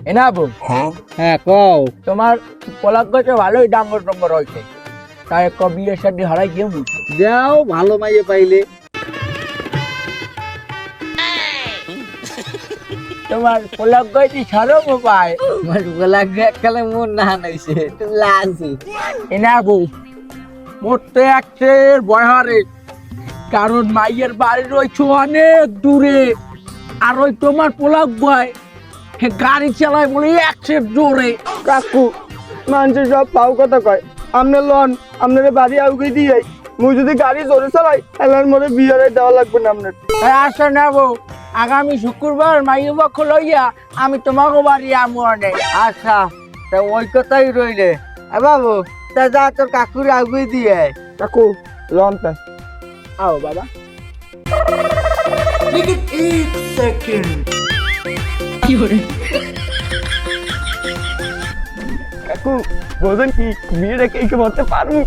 এনাবো হ্যাঁ কও তোমার পলাক গেছে ভালোই ডাঙ্গর ডঙ্গর হয়েছে তাই এক বিয়ের সাথে হারাই গিয়ে যাও ভালো মাইয়ে পাইলে তোমার পলাক গেছে ছাড়ো মোবাইল আমার গোলাপ কালে মন না নাইছে তুমি লাজু এনাবো মরতে একটে বয়হারে কারণ মাইয়ের বাড়ি রয়েছে অনেক দূরে আর ওই তোমার পোলাক বয় গাড়ি চালায় বলে একশো জোরে। কাকু মানুষের সব পাও কথা কয় আমনে লন আপনার বাড়ি আউকে দিয়ে মুই যদি গাড়ি জোরে চালাই এলার মধ্যে বিয়ারে দেওয়া লাগবে না আপনার। আসো নেবো আগামী শুক্রবার মাইয়ে পক্ষ লইয়া আমি তোমাকে বাড়ি আমু অনেক। আচ্ছা তা ওই কথাই রইলে বাবু তা যা তোর কাকুর আগুই দিয়ে কাকু লন তাই आओ बाबा लेकिन एक सेकंड কাকু বোঝেন কি বিয়ে রেখে বলতে পারবো